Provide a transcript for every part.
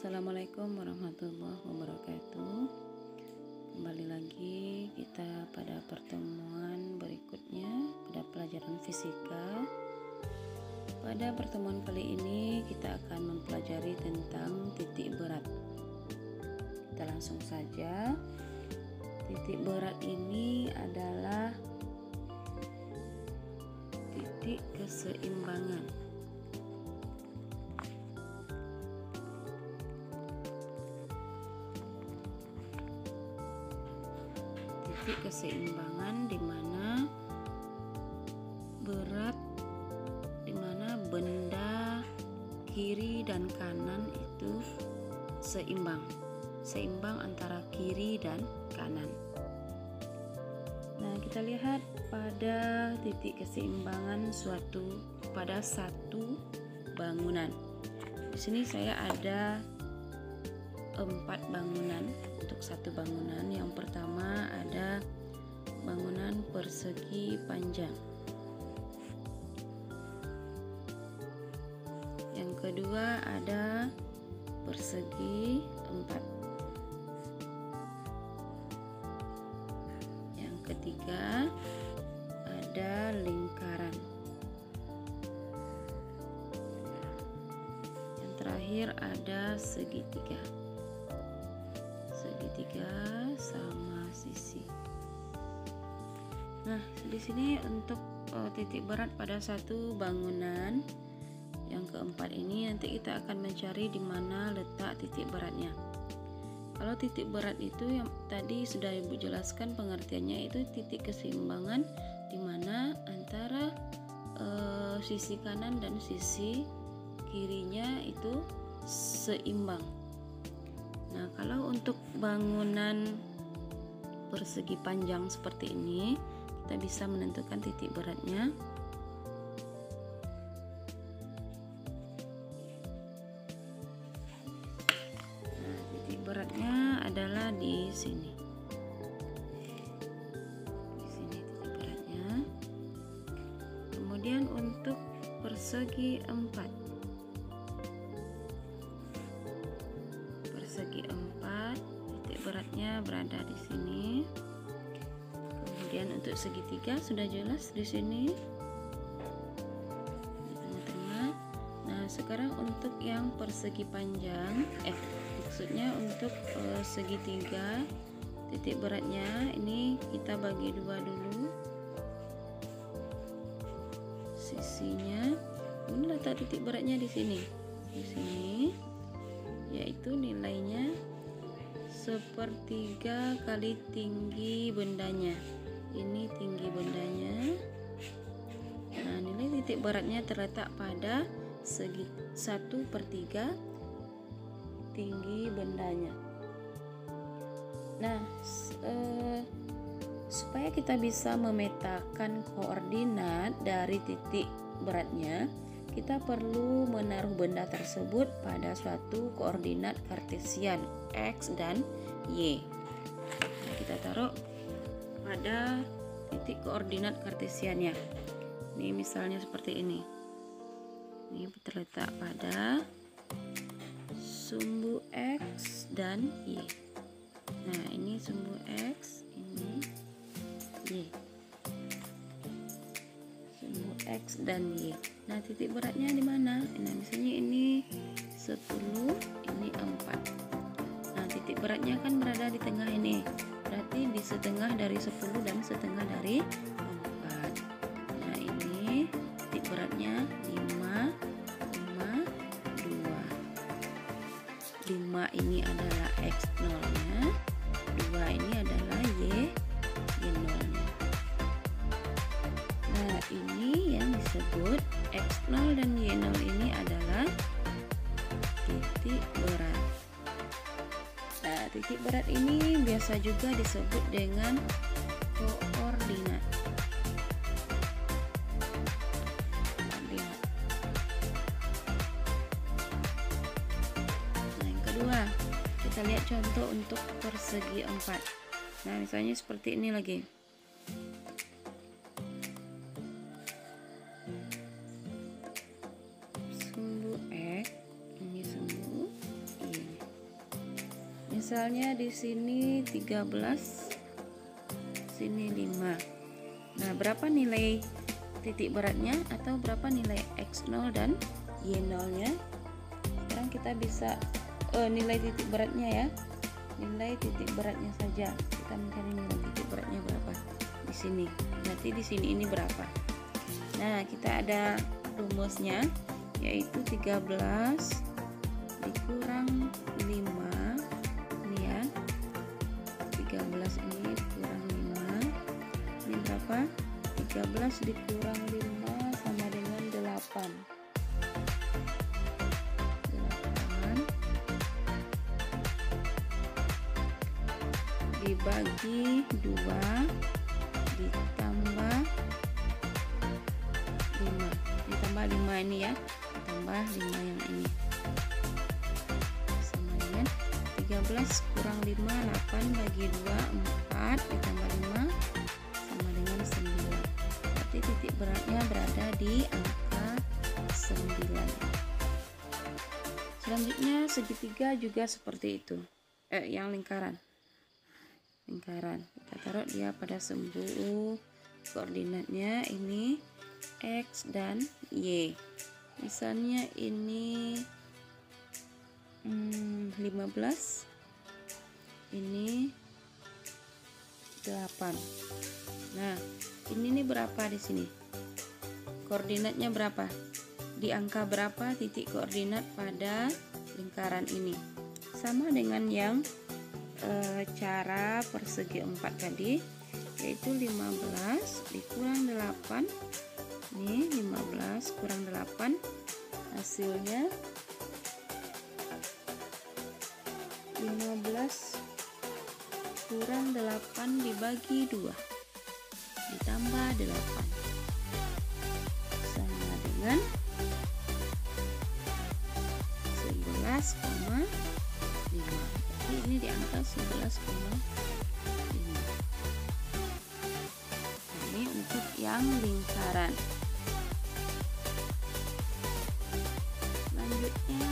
Assalamualaikum warahmatullahi wabarakatuh. Kembali lagi kita pada pertemuan berikutnya pada pelajaran fisika. Pada pertemuan kali ini kita akan mempelajari tentang titik berat. Kita langsung saja. Titik berat ini adalah titik keseimbangan. Titik keseimbangan di mana benda kiri dan kanan itu seimbang antara kiri dan kanan. Nah, kita lihat pada titik keseimbangan pada satu bangunan. Di sini saya ada 4 bangunan untuk satu bangunan. Yang pertama ada bangunan persegi panjang. Yang kedua ada persegi 4. Yang ketiga ada lingkaran. Yang terakhir ada segitiga sama sisi. Nah, di sini untuk titik berat pada satu bangunan yang keempat ini nanti kita akan mencari di mana letak titik beratnya. Kalau titik berat itu yang tadi sudah Ibu jelaskan pengertiannya, itu titik keseimbangan di mana antara sisi kanan dan sisi kirinya itu seimbang. Nah, kalau untuk bangunan persegi panjang seperti ini, kita bisa menentukan titik beratnya. Nah, titik beratnya adalah di sini. Di sini titik beratnya. Kemudian untuk persegi 4. Titik beratnya berada di sini. Kemudian untuk segitiga sudah jelas di sini, di tengah-tengah. Nah, sekarang untuk yang persegi panjang, maksudnya untuk segitiga, titik beratnya ini kita bagi dua dulu sisinya. Ini letak titik beratnya di sini. Di sini yaitu nilainya 1/3 kali tinggi bendanya. Ini tinggi bendanya. Nah, nilai titik beratnya terletak pada segi 1/3 tinggi bendanya. Nah, supaya kita bisa memetakan koordinat dari titik beratnya, kita perlu menaruh benda tersebut pada suatu koordinat kartesian X dan Y. Nah, kita taruh pada titik koordinat kartesiannya. Ini misalnya seperti ini. Ini terletak pada sumbu X dan Y. Nah, ini sumbu X, ini Y. Sumbu X dan Y. Nah, titik beratnya di mana? Nah, misalnya ini 10, ini 4. Nah, titik beratnya kan berada di tengah ini. Berarti di setengah dari 10 dan setengah dari 4. Nah, ini titik beratnya 5, 5, 2. 5 ini adalah X0-nya, 2 ini adalah Y0-nya. Nah, ini yang disebut X0 dan Y0 ini adalah titik berat. Nah, titik berat ini biasa juga disebut dengan koordinat. Nah, yang kedua, kita lihat contoh untuk persegi 4. Nah, misalnya seperti ini lagi. Sumbu X, ini sumbu Y. Misalnya di sini 13, sini 5. Nah, berapa nilai titik beratnya atau berapa nilai X0 dan Y0-nya? Sekarang kita bisa nilai titik beratnya ya. Nilai titik beratnya saja. Kita mencari nilai titik beratnya berapa di sini. Berarti di sini ini berapa? Nah, kita ada rumusnya, yaitu 13 dikurang 5. Ini ya, 13 ini kurang 5. Ini berapa? 13 dikurang 5 sama dengan 8. 8 dibagi 2 ditambah 5. Ditambah 5 ini ya. Tambah 5 yang ini. Sama dengan 13 kurang 5, 8 bagi 2, 4 ditambah 5 sama dengan 9. Berarti titik beratnya berada di angka 9. Selanjutnya segitiga juga seperti itu. Yang lingkaran. Kita taruh dia pada sumbu. Koordinatnya ini X dan Y. Misalnya ini 15, ini 8. Nah, ini nih berapa di sini? Koordinatnya berapa? Di angka berapa titik koordinat pada lingkaran ini? Sama dengan yang cara persegi 4 tadi, yaitu 15 dikurang 8. Nih 15 kurang 8, hasilnya 15 kurang 8 dibagi 2 ditambah 8 sama dengan 11,5. Jadi ini di angka 11,5. Ini untuk yang lingkaran. Selanjutnya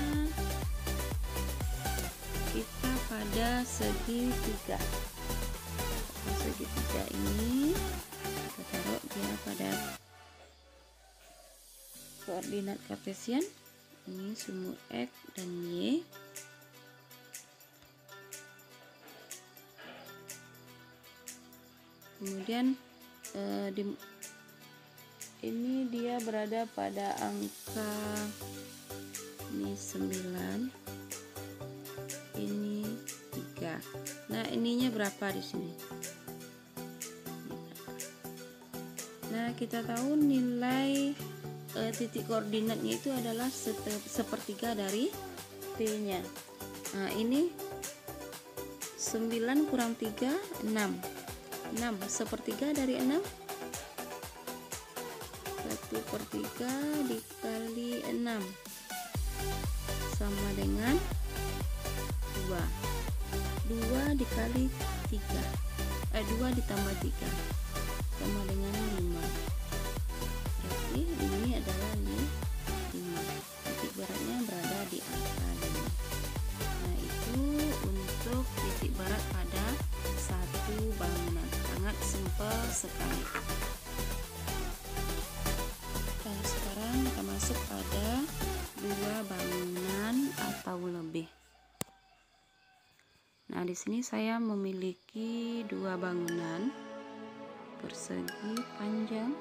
kita pada segitiga. Segitiga ini kita taruh dia pada koordinat kartesian. Ini sumbu X dan Y. Kemudian ini dia berada pada angka ini 9, ini 3. Nah, ininya berapa di sini? Nah, kita tahu nilai titik koordinatnya itu adalah sepertiga dari P-nya. Nah, ini 9 kurang 3, 6. 6 sepertiga dari 6, 1/3 dikali 6 sama dengan 2. 2 dikali 3, 2 ditambah 3 sama dengan 5. Berarti ini adalah 5. Titik beratnya berada di angka 5. Nah, itu untuk titik berat pada satu bangunan. Sangat simpel sekali. Nah, sekarang kita masuk pada 2 bangunan atau lebih. Nah, di sini saya memiliki 2 bangunan persegi panjang.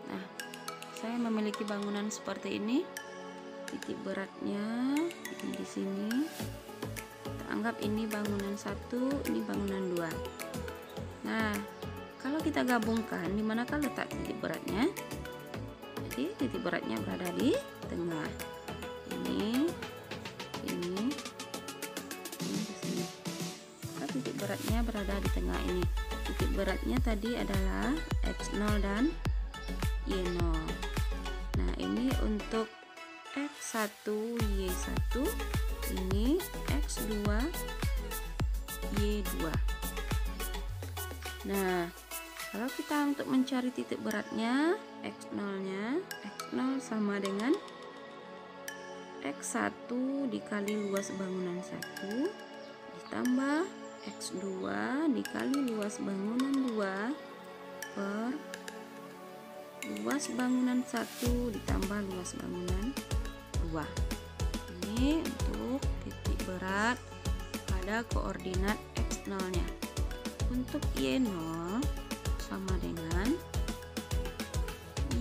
Nah, saya memiliki bangunan seperti ini. Titik beratnya ini di sini. Kita anggap ini bangunan 1, ini bangunan 2. Nah, kalau kita gabungkan, di manakah letak titik beratnya? Jadi titik beratnya berada di tengah. Ini di sini. Nah, titik beratnya berada di tengah ini. Titik beratnya tadi adalah X0 dan Y0. Nah, ini untuk X1, Y1, ini X2, Y2. Nah, Kalau kita untuk mencari titik beratnya, X0-nya, X0 sama dengan X1 dikali luas bangunan 1 ditambah X2 dikali luas bangunan 2 per luas bangunan 1 ditambah luas bangunan 2. Ini untuk titik berat pada koordinat X0-nya. Untuk Y0 sama dengan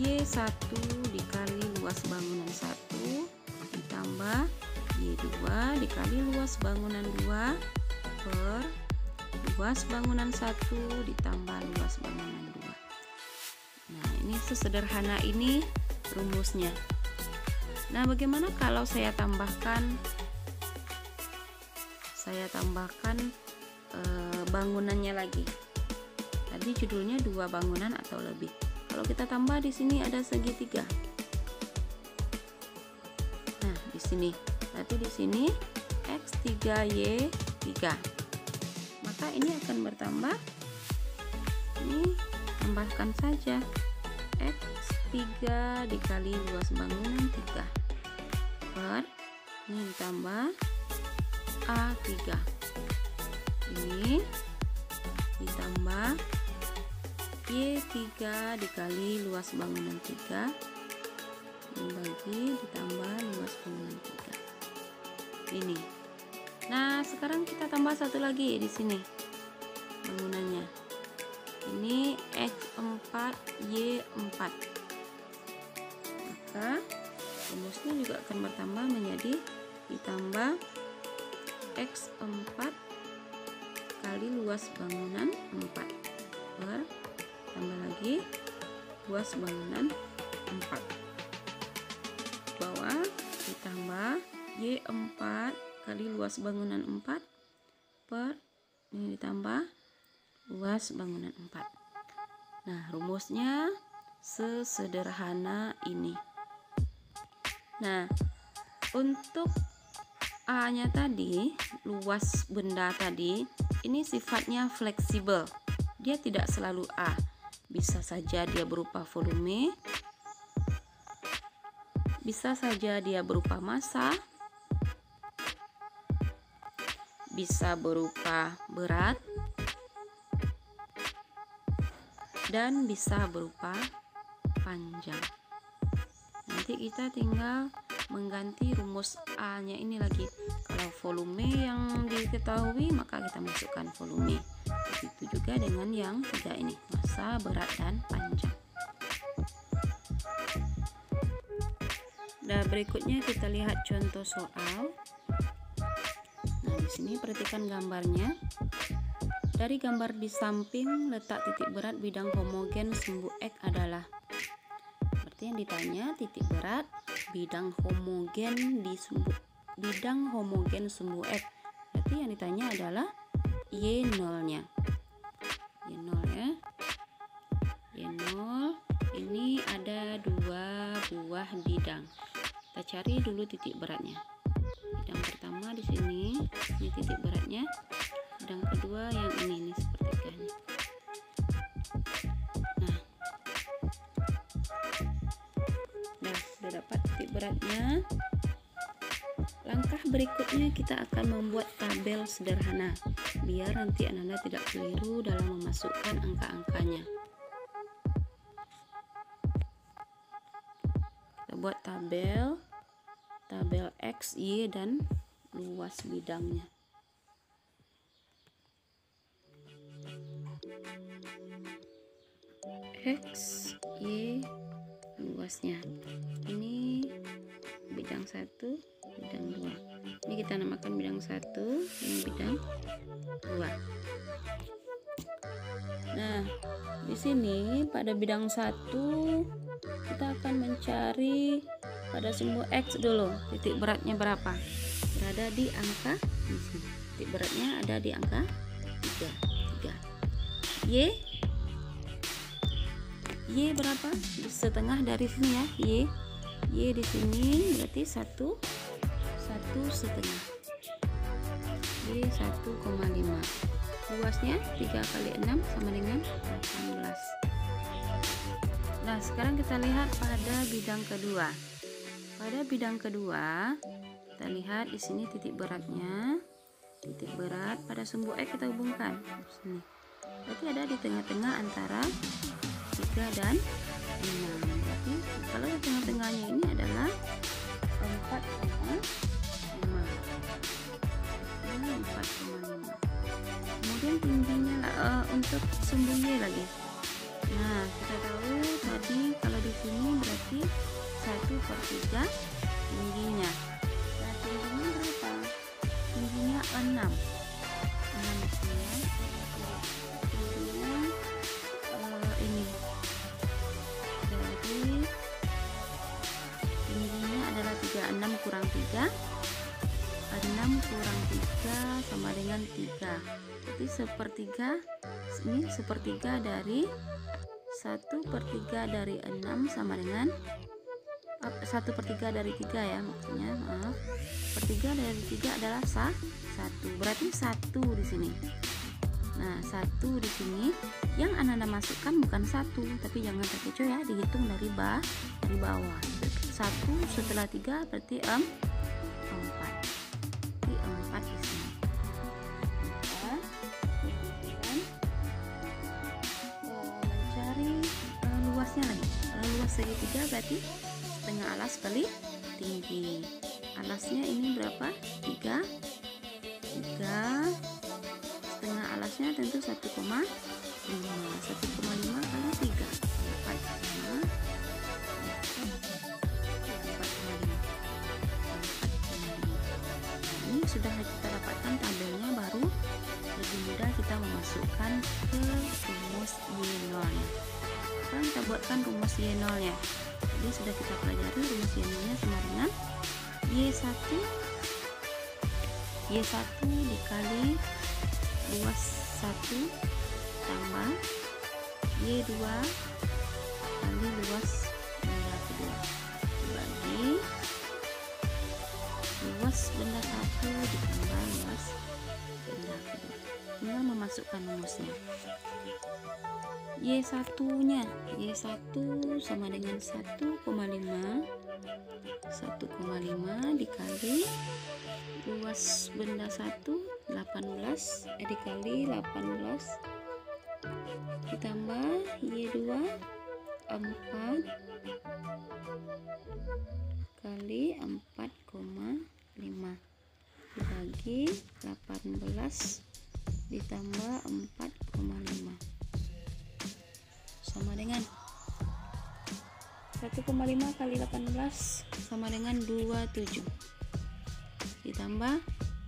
Y1 dikali luas bangunan 1 ditambah Y2 dikali luas bangunan 2 per luas bangunan 1 ditambah luas bangunan 2. Nah, ini sesederhana ini rumusnya. Nah, bagaimana kalau saya tambahkan bangunannya lagi? Tadi judulnya 2 bangunan atau lebih. Kalau kita tambah di sini ada segitiga. Nah, di sini. Berarti di sini X3Y3. Maka ini akan bertambah. Ini tambahkan saja X3 dikali luas bangunan 3 per ini ditambah A3. Ini ditambah Y3 dikali luas bangunan 3 dibagi ditambah luas bangunan 3. Ini. Nah, sekarang kita tambah satu lagi di sini bangunannya. Ini X4Y4. Maka rumusnya juga akan bertambah menjadi ditambah X4 kali luas bangunan 4 per tambah lagi luas bangunan 4 bawah ditambah Y4 kali luas bangunan 4 per ini ditambah luas bangunan 4. Nah, rumusnya sesederhana ini. Nah, untuk A-nya tadi, luas benda tadi, ini sifatnya fleksibel. Dia tidak selalu A. Bisa saja dia berupa volume, bisa saja dia berupa massa, bisa berupa berat, dan bisa berupa panjang. Nanti kita tinggal mengganti rumus A-nya ini lagi. Kalau volume yang diketahui, maka kita masukkan volume. Begitu juga dengan yang 3 ini, massa, berat, dan panjang. Nah, berikutnya kita lihat contoh soal. Nah, di sini perhatikan gambarnya. Dari gambar di samping, letak titik berat bidang homogen sumbu X adalah. Berarti yang ditanya titik berat bidang homogen di bidang homogen sumbu X. Berarti yang ditanya adalah Y0-nya. Y0 ya. Y0 ini ada 2 buah bidang. Kita cari dulu titik beratnya. Bidang pertama di sini, ini titik beratnya. Bidang kedua yang ini sepertiganya. Nah, sudah dapat titik beratnya. Langkah berikutnya kita akan membuat tabel sederhana biar nanti Anda tidak keliru dalam memasukkan angka-angkanya. Kita buat tabel X, Y, dan luas bidangnya. X, Y, luasnya. Ini bidang 1, bidang 2. Ini kita namakan bidang 1, ini bidang 2. Nah, di sini pada bidang 1 kita akan mencari pada sumbu X dulu. Titik beratnya berapa? Berada di angka di sini. Titik beratnya ada di angka 3. Y berapa? Setengah dari sini ya. Y di sini berarti 1,5. Y 1,5. luasnya 3 kali 6 sama dengan 18. Nah, sekarang kita lihat pada bidang kedua. Pada bidang kedua, kita lihat di sini titik beratnya. Titik berat pada sumbu X kita hubungkan di sini. Berarti ada di tengah-tengah antara 3 dan 6. Berarti kalau di tengah-tengahnya ini adalah 4,5. Ini 4,5. Kemudian tingginya untuk sumbu Y lagi. Nah, kita tahu tadi kalau di sini berarti 1/3 tingginya. Nah, tingginya berapa? Tingginya 6. 6 di sini ya. Tingginya ini. Jadi tingginya adalah 36 kurang 3. 6 kurang 3 sama dengan 3. Jadi ini sepertiga dari 1/3 dari 6 sama dengan 1/3 dari 3 ya, maksudnya maaf. 1/3 dari 3 adalah 1. Berarti 1 di sini. Nah, 1 di sini yang Anda masukkan bukan 1, tapi jangan terkecoh ya, dihitung dari bawah. 1 setelah 3 berarti 4. Berarti 4 di sini. Mencari luasnya lagi. Luas segitiga berarti setengah alas kali tinggi. Alasnya ini berapa? 3. Setengah alasnya tentu 1,5. 1,5 kali 3 4,5. Ini sudah kita dapatkan tabelnya, baru lebih mudah kita memasukkan ke rumus Y0 nya. Sekarang kita buatkan rumus Y0 nya. Jadi sudah kita pelajari rumus Y0 nya sama dengan Y1 dikali luas 1 tambah Y2 kali luas benda kedua dibagi luas benda 1 ditambah luas benda kedua. Tinggal memasukkan rumusnya. Y1 sama dengan 1,5 dikali luas benda 1 18 dikali 18 ditambah Y2 4 kali 4,5 dibagi 18 ditambah 4,5 sama dengan 1,5 kali 18 sama dengan 27 ditambah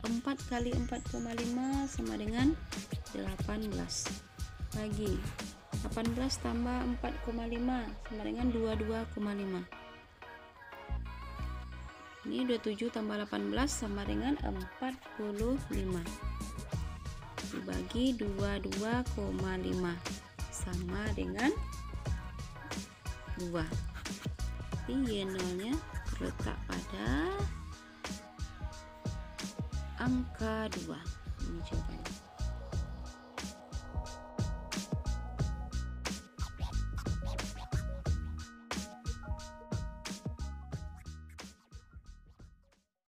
4 kali 4,5 sama dengan 18 bagi 18 tambah 4,5 sama dengan 22,5. Ini 27 tambah 18 sama dengan 45 dibagi 22,5 sama dengan 2. Jadi Y0 nya terletak pada angka 2. Ini jawabannya.